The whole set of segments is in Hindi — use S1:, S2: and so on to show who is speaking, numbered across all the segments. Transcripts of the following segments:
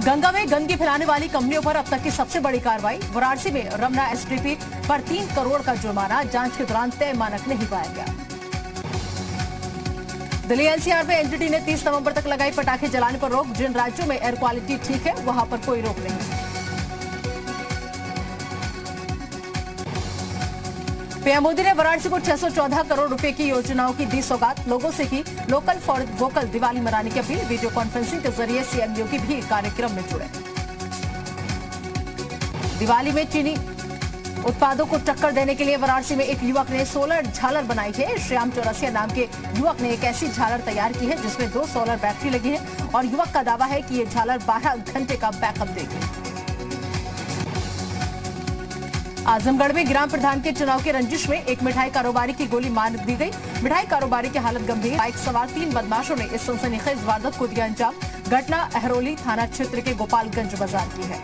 S1: गंगा में गंदगी फैलाने वाली कंपनियों पर अब तक की सबसे बड़ी कार्रवाई। वाराणसी में रमना एसटीपी पर 3 करोड़ का जुर्माना, जांच के दौरान तय मानक नहीं पाया गया। दिल्ली एनसीआर में एनजीटी ने 30 नवंबर तक लगाई पटाखे जलाने पर रोक। जिन राज्यों में एयर क्वालिटी ठीक है वहां पर कोई रोक नहीं। पीएम मोदी ने वाराणसी को 614 करोड़ रुपए की योजनाओं की दी सौगात। लोगों से की लोकल फॉर वोकल दिवाली मनाने की अपील। वीडियो कॉन्फ्रेंसिंग के जरिए सीएम योगी भी कार्यक्रम में जुड़े। दिवाली में चीनी उत्पादों को टक्कर देने के लिए वाराणसी में एक युवक ने सोलर झालर बनाई है। श्याम चौरसिया नाम के युवक ने एक ऐसी झालर तैयार की है जिसमें 2 सोलर बैटरी लगी है और युवक का दावा है कि ये झालर 12 घंटे का बैकअप देगी। आजमगढ़ में ग्राम प्रधान के चुनाव की रंजिश में एक मिठाई कारोबारी की गोली मार दी गई। मिठाई कारोबारी की हालत गंभीर। बाइक सवार 3 बदमाशों ने इस सनसनीखेज वारदात को दिया अंजाम। घटना अहरोली थाना क्षेत्र के गोपालगंज बाजार की है।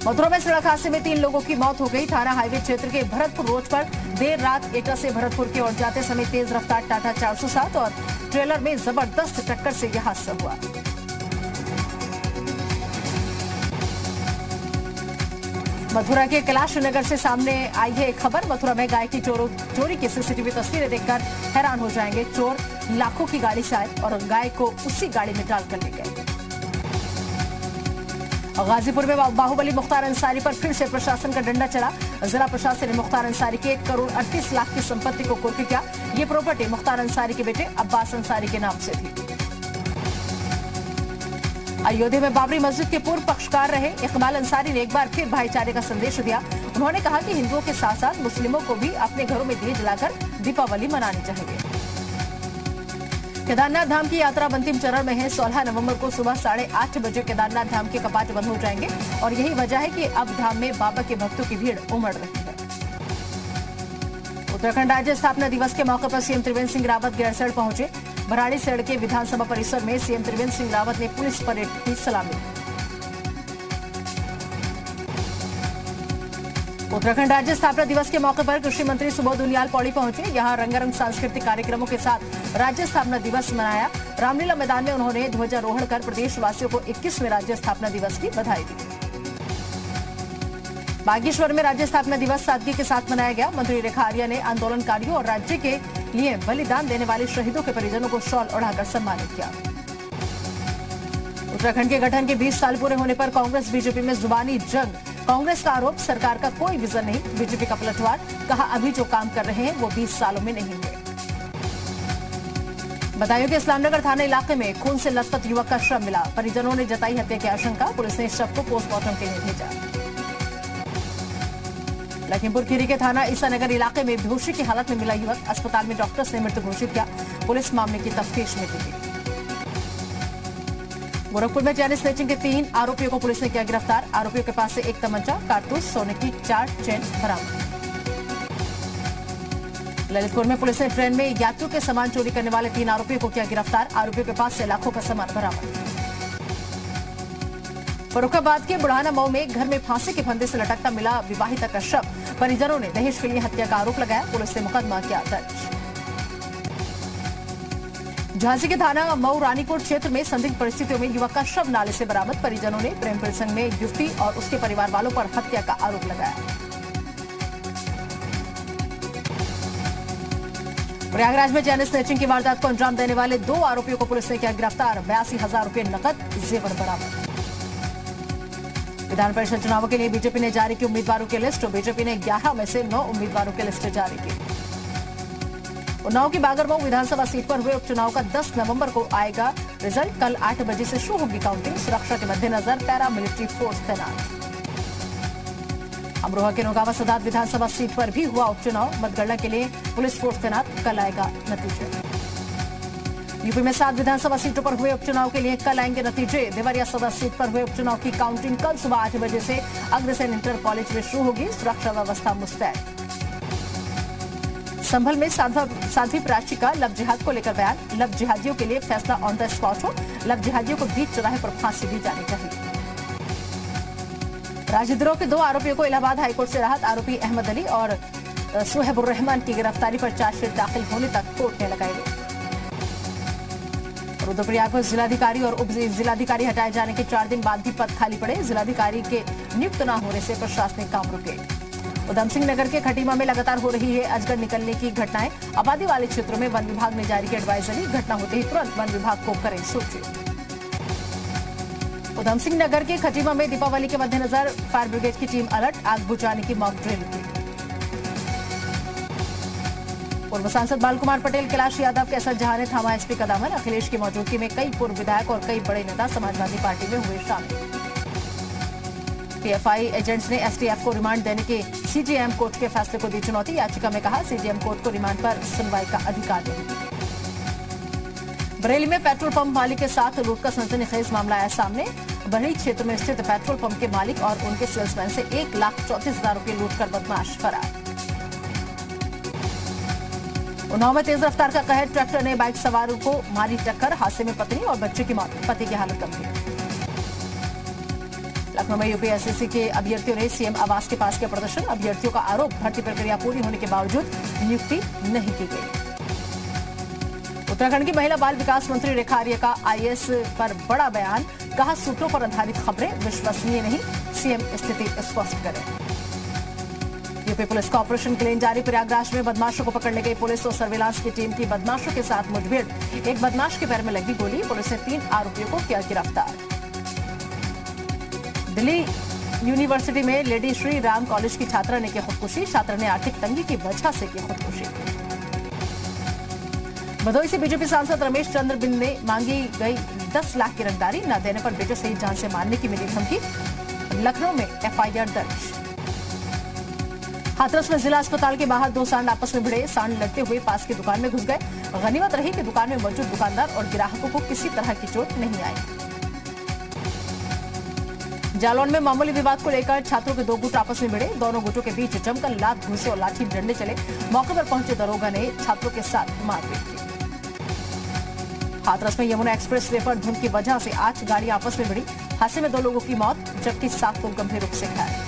S1: मथुरा में सड़क हादसे में 3 लोगों की मौत हो गई। थाना हाईवे क्षेत्र के भरतपुर रोड पर देर रात एटा से भरतपुर की ओर जाते समय तेज रफ्तार टाटा 407 और ट्रेलर में जबरदस्त टक्कर से यह हादसा हुआ। मथुरा के कैलाश नगर से सामने आई है एक खबर। मथुरा में गाय की चोरी की सीसीटीवी तस्वीरें देखकर हैरान हो जाएंगे। चोर लाखों की गाड़ी से आए और गाय को उसी गाड़ी में डालकर ले गए। गाजीपुर में बाहुबली मुख्तार अंसारी पर फिर से प्रशासन का डंडा चला। जिला प्रशासन ने मुख्तार अंसारी के 1 करोड़ 38 लाख की संपत्ति को कुर्क किया। ये प्रॉपर्टी मुख्तार अंसारी के बेटे अब्बास अंसारी के नाम से थी। अयोध्या में बाबरी मस्जिद के पूर्व पक्षकार रहे इकबाल अंसारी ने एक बार फिर भाईचारे का संदेश दिया। उन्होंने कहा कि हिंदुओं के साथ साथ मुस्लिमों को भी अपने घरों में दिए जलाकर दीपावली मनानी चाहिए। केदारनाथ धाम की यात्रा अंतिम चरण में है। 16 नवंबर को सुबह 8:30 बजे केदारनाथ धाम के कपाट बंद हो जाएंगे और यही वजह है कि अब धाम में बाबा के भक्तों की भीड़ उमड़ रही है। उत्तराखंड राज्य स्थापना दिवस के मौके पर सीएम त्रिवेंद्र सिंह रावत गैरसैंण पहुंचे। भराड़ीसैंण के विधानसभा परिसर में सीएम त्रिवेंद्र सिंह रावत ने पुलिस परेड की सलामी ली। उत्तराखंड राज्य स्थापना दिवस के मौके पर कृषि मंत्री सुबोध उनियाल पौड़ी पहुंचे। यहां रंगारंग सांस्कृतिक कार्यक्रमों के साथ राज्य स्थापना दिवस मनाया। रामलीला मैदान में उन्होंने ध्वजारोहण कर प्रदेशवासियों को 21वें राज्य स्थापना दिवस की बधाई दी। बागेश्वर में राज्य स्थापना दिवस सादगी के साथ मनाया गया। मंत्री रेखा आर्या ने आंदोलनकारियों और राज्य के लिए बलिदान देने वाले शहीदों के परिजनों को शॉल ओढ़ाकर सम्मानित किया। उत्तराखंड के गठन के 20 साल पूरे होने पर कांग्रेस बीजेपी में जुबानी जंग। कांग्रेस का आरोप, सरकार का कोई विजन नहीं। बीजेपी का पलटवार, कहा अभी जो काम कर रहे हैं वो 20 सालों में नहीं हुए। बदायूं के इस्लामनगर थाना इलाके में खून से लथपथ युवक का शव मिला। परिजनों ने जताई हत्या की आशंका। पुलिस ने शव को पोस्टमार्टम के लिए भेजा। लखीमपुर खीरी के थाना ईसानगर इलाके में बेहोशी की हालत में मिला युवक। अस्पताल में डॉक्टर्स ने मृत घोषित किया। पुलिस मामले की तफ्तीश में जुटी। गोरखपुर में चैन स्नैचिंग के 3 आरोपियों को पुलिस ने किया गिरफ्तार। आरोपियों के पास से 1 तमंचा, कारतूस, सोने की 4 चेन बरामद। ललितपुर में पुलिस ने ट्रेन में यात्रियों के सामान चोरी करने वाले 3 आरोपियों को किया गिरफ्तार। आरोपियों के पास से लाखों का सामान बरामद। फर्रुखाबाद के बुढ़ाना मऊ में घर में फांसी के फंदे से लटकता मिला विवाहिता का शव। परिजनों ने दहेज के लिए हत्या का आरोप लगाया। पुलिस ने मुकदमा किया दर्ज। झांसी के थाना मऊ रानीकोट क्षेत्र में संदिग्ध परिस्थितियों में युवक का शव नाले से बरामद। परिजनों ने प्रेम प्रसंग में युवती और उसके परिवार वालों पर हत्या का आरोप लगाया। प्रयागराज में चैन स्नैचिंग की वारदात को अंजाम देने वाले 2 आरोपियों को पुलिस ने किया गिरफ्तार। 82,000 रुपए नकद, जेवर बरामद। विधान परिषद चुनावों के लिए बीजेपी ने जारी की उम्मीदवारों की लिस्ट। बीजेपी ने 11 में से 9 उम्मीदवारों की लिस्ट जारी की। उन्नाव की बागरमऊ विधानसभा सीट पर हुए उपचुनाव का 10 नवंबर को आएगा रिजल्ट। कल 8 बजे से शुरू होगी काउंटिंग। सुरक्षा के मद्देनजर पैरा मिलिट्री फोर्स तैनात। अमरोहा के नौगावा सदात विधानसभा सीट पर भी हुआ उपचुनाव। मतगणना के लिए पुलिस फोर्स तैनात। कल आएगा नतीजे। यूपी में 7 विधानसभा सीटों पर हुए उपचुनाव के लिए कल आएंगे नतीजे। देवरिया सदर सीट पर हुए उपचुनाव की काउंटिंग कल सुबह 8 बजे से अग्रसेन इंटर कॉलेज में शुरू होगी। सुरक्षा व्यवस्था मुस्तैद। संभल में साध्वी प्राची का लव जिहाद को लेकर बयान। लव जिहादियों के लिए फैसला ऑन द स्पॉट हो। लव जिहादियों को बीच चौराहे पर फांसी दी जानी चाहिए। राजद्रोह के 2 आरोपियों को इलाहाबाद हाईकोर्ट से राहत। आरोपी अहमद अली और सुहेबुर रहमान की गिरफ्तारी पर चार्जशीट दाखिल होने तक कोर्ट ने लगाई रोक। रुद्रप्रयाग में जिलाधिकारी और उप जिलाधिकारी हटाए जाने के 4 दिन बाद भी पद खाली पड़े। जिलाधिकारी के नियुक्त न होने से प्रशासनिक काम रुके। उधम सिंह नगर के खटीमा में लगातार हो रही है अजगर निकलने की घटनाएं। आबादी वाले क्षेत्रों में वन विभाग ने जारी की एडवाइजरी। घटना होते ही तुरंत वन विभाग को करें सूचित। उधम सिंह नगर के खटीमा में दीपावली के मद्देनजर फायर ब्रिगेड की टीम अलर्ट, आग बुझाने की मॉक ड्रिल की। पूर्व सांसद बाल कुमार पटेल, कैलाश यादव, कैसर जहां ने थामा एसपी का दामन। अखिलेश की मौजूदगी में कई पूर्व विधायक और कई बड़े नेता समाजवादी पार्टी में हुए शामिल। पीएफआई एजेंट्स ने एसटीएफ को रिमांड देने के सीजेएम कोर्ट के फैसले को दी चुनौती। याचिका में कहा सीजेएम कोर्ट को रिमांड पर सुनवाई का अधिकार नहीं। बरेली में पेट्रोल पंप मालिक के साथ लूट का सनसनीखेज मामला आया सामने। बरही क्षेत्र में स्थित पेट्रोल पंप के मालिक और उनके सेल्समैन से 1,34,000 रुपये लूटकर बदमाश फरार। उन्नाव में तेज रफ्तार का कहर, ट्रैक्टर ने बाइक सवार को मारी टक्कर। हादसे में पत्नी और बच्चे की मौत, पति की हालत गंभीर। लखनऊ में यूपीएससी के अभ्यर्थियों ने सीएम आवास के पास किया प्रदर्शन। अभ्यर्थियों का आरोप, भर्ती प्रक्रिया पूरी होने के बावजूद नियुक्ति नहीं की गई। उत्तराखंड की महिला बाल विकास मंत्री रेखा आर्य का आईएएस पर बड़ा बयान, कहा सूत्रों पर आधारित खबरें विश्वसनीय नहीं, सीएम स्थिति स्पष्ट करें। यूपी पुलिस का ऑपरेशन क्लीन जारी। प्रयागराज में बदमाशों को पकड़ने गई पुलिस और सर्विलांस की टीम की बदमाशों के साथ मुठभेड़। एक बदमाश के पैर में लगी गोली। पुलिस ने 3 आरोपियों को किया गिरफ्तार। दिल्ली यूनिवर्सिटी में लेडी श्री राम कॉलेज की छात्रा ने की खुदकुशी। छात्रा ने आर्थिक तंगी की वजह से की खुदकुशी। भदोही से बीजेपी सांसद रमेश चंद्र बिंद ने मांगी गई 10 लाख की रंगदारी। न देने पर बेटे सहित जान से मारने की मिली धमकी। लखनऊ में एफआईआर दर्ज। हाथरस में जिला अस्पताल के बाहर 2 सांड आपस में भिड़े। सांड लड़ते हुए पास की दुकान में घुस गए। गनीमत रही कि दुकान में मौजूद दुकानदार और ग्राहकों को किसी तरह की चोट नहीं आई। जालौन में मामूली विवाद को लेकर छात्रों के 2 गुट आपस में भिड़े। दोनों गुटों के बीच जमकर लात घूंसे और लाठी डंडे चले। मौके पर पहुंचे दरोगा ने छात्रों के साथ मारपीट की। हाथरस में यमुना एक्सप्रेस वे पर धुंध की वजह से 8 गाड़ियां आपस में भिड़ी। हादसे में 2 लोगों की मौत जबकि 7 लोग गंभीर रूप से घायल।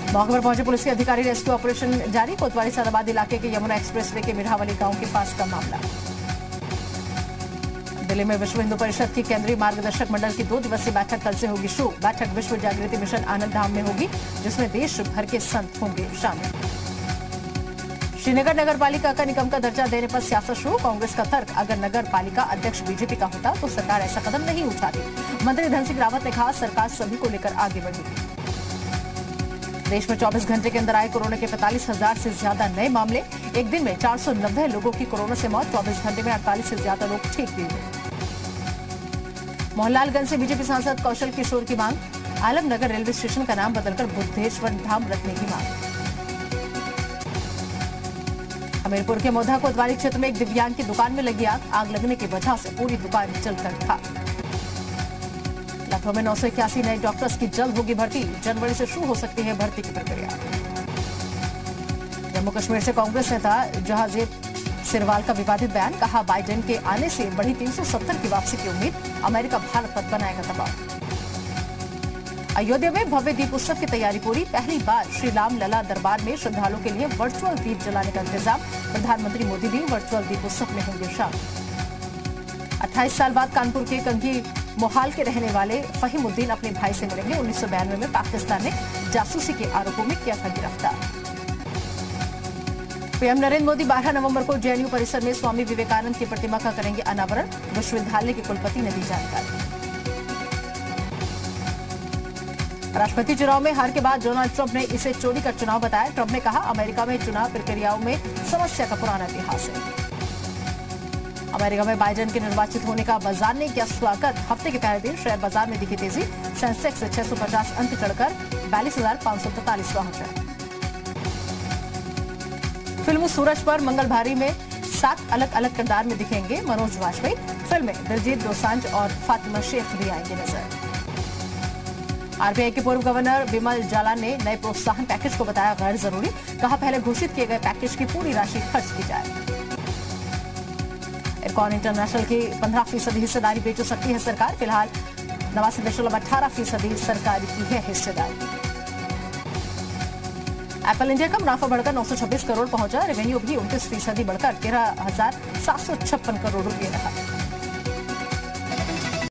S1: मौके पर पहुंचे पुलिस के अधिकारी, रेस्क्यू ऑपरेशन जारी। कोतवाली सराबाद इलाके के यमुना एक्सप्रेस वे के मिरावाली गांव के पास का मामला। दिल्ली में विश्व हिंदू परिषद की केंद्रीय मार्गदर्शक मंडल की 2 दिवसीय बैठक कल से होगी शुरू। बैठक विश्व जागृति मिशन आनंद धाम में होगी, जिसमें देश भर के संत होंगे शामिल। श्रीनगर नगर पालिका का निगम का दर्जा देने पर सियासत शुरू। कांग्रेस का तर्क, अगर नगर पालिका अध्यक्ष बीजेपी का होता तो सरकार ऐसा कदम नहीं उठाती। मंत्री धन सिंह रावत ने कहा सरकार सभी को लेकर आगे बढ़ेगी। देश में 24 घंटे के अंदर आए कोरोना के 45,000 से ज्यादा नए मामले। एक दिन में 490 लोगों की कोरोना से मौत। 24 घंटे में 48 से ज्यादा लोग ठीक भी हुए। मोहनलालगंज से बीजेपी सांसद कौशल किशोर की मांग, आलमनगर रेलवे स्टेशन का नाम बदलकर बुद्धेश्वर धाम रखने की मांग। हमीरपुर के मोधा कोतवाली क्षेत्र में एक दिव्यांग की दुकान में लगी आग। आग लगने की वजह से पूरी दुकान जलकर खाक। लखनऊ में 981 नए डॉक्टर्स की जल्द होगी भर्ती। जनवरी से शुरू हो सकती है भर्ती की प्रक्रिया। जम्मू कश्मीर से कांग्रेस नेता जहांजेब सिरवाल का विवादित बयान, कहा बाइडेन के आने से बढ़ी 370 की वापसी की उम्मीद। अमेरिका भारत पर बनाएगा दबाव। अयोध्या में भव्य दीप उत्सव की तैयारी पूरी। पहली बार श्री राम लला दरबार में श्रद्धालुओं के लिए वर्चुअल दीप जलाने का इंतजाम। प्रधानमंत्री मोदी भी वर्चुअल दीप उत्सव में होंगे शामिल। 28 साल बाद कानपुर के कंघी मोहाल के रहने वाले फहीमुद्दीन अपने भाई से मिलेंगे। 1992 में पाकिस्तान ने जासूसी के आरोपों में किया था गिरफ्तार। पीएम नरेंद्र मोदी 12 नवंबर को जेएनयू परिसर में स्वामी विवेकानंद की प्रतिमा का करेंगे अनावरण। विश्वविद्यालय के कुलपति ने दी जानकारी। राष्ट्रपति चुनाव में हार के बाद डोनाल्ड ट्रंप ने इसे चोरी का चुनाव बताया। ट्रंप ने कहा अमेरिका में चुनाव प्रक्रियाओं में समस्या का पुराना इतिहास है। अमेरिका में बाइडेन के निर्वाचित होने का बाजार ने किया स्वागत। हफ्ते के पहले दिन शेयर बाजार में दिखी तेजी। सेंसेक्स 650 अंक चढ़कर 42,543 पहुंचा। फिल्म सूरज पर मंगलभारी में 7 अलग अलग किरदार में दिखेंगे मनोज वाजपेयी। फिल्म में दिलजीत दोसांझ और फातिमा शेख भी आएंगे नजर। आरबीआई के पूर्व गवर्नर बिमल जालान ने नए प्रोत्साहन पैकेज को बताया गैर जरूरी। कहा पहले घोषित किए गए पैकेज की पूरी राशि खर्च की जाए। इरकॉन इंटरनेशनल की 15% हिस्सेदारी बेच सकती है सरकार। फिलहाल 89.18% सरकार की है हिस्सेदारी। एप्पल इंडिया का मुनाफा बढ़कर 926 करोड़ पहुंचा। रेवेन्यू भी 29% बढ़कर 13,756 करोड़ रुपए रहा।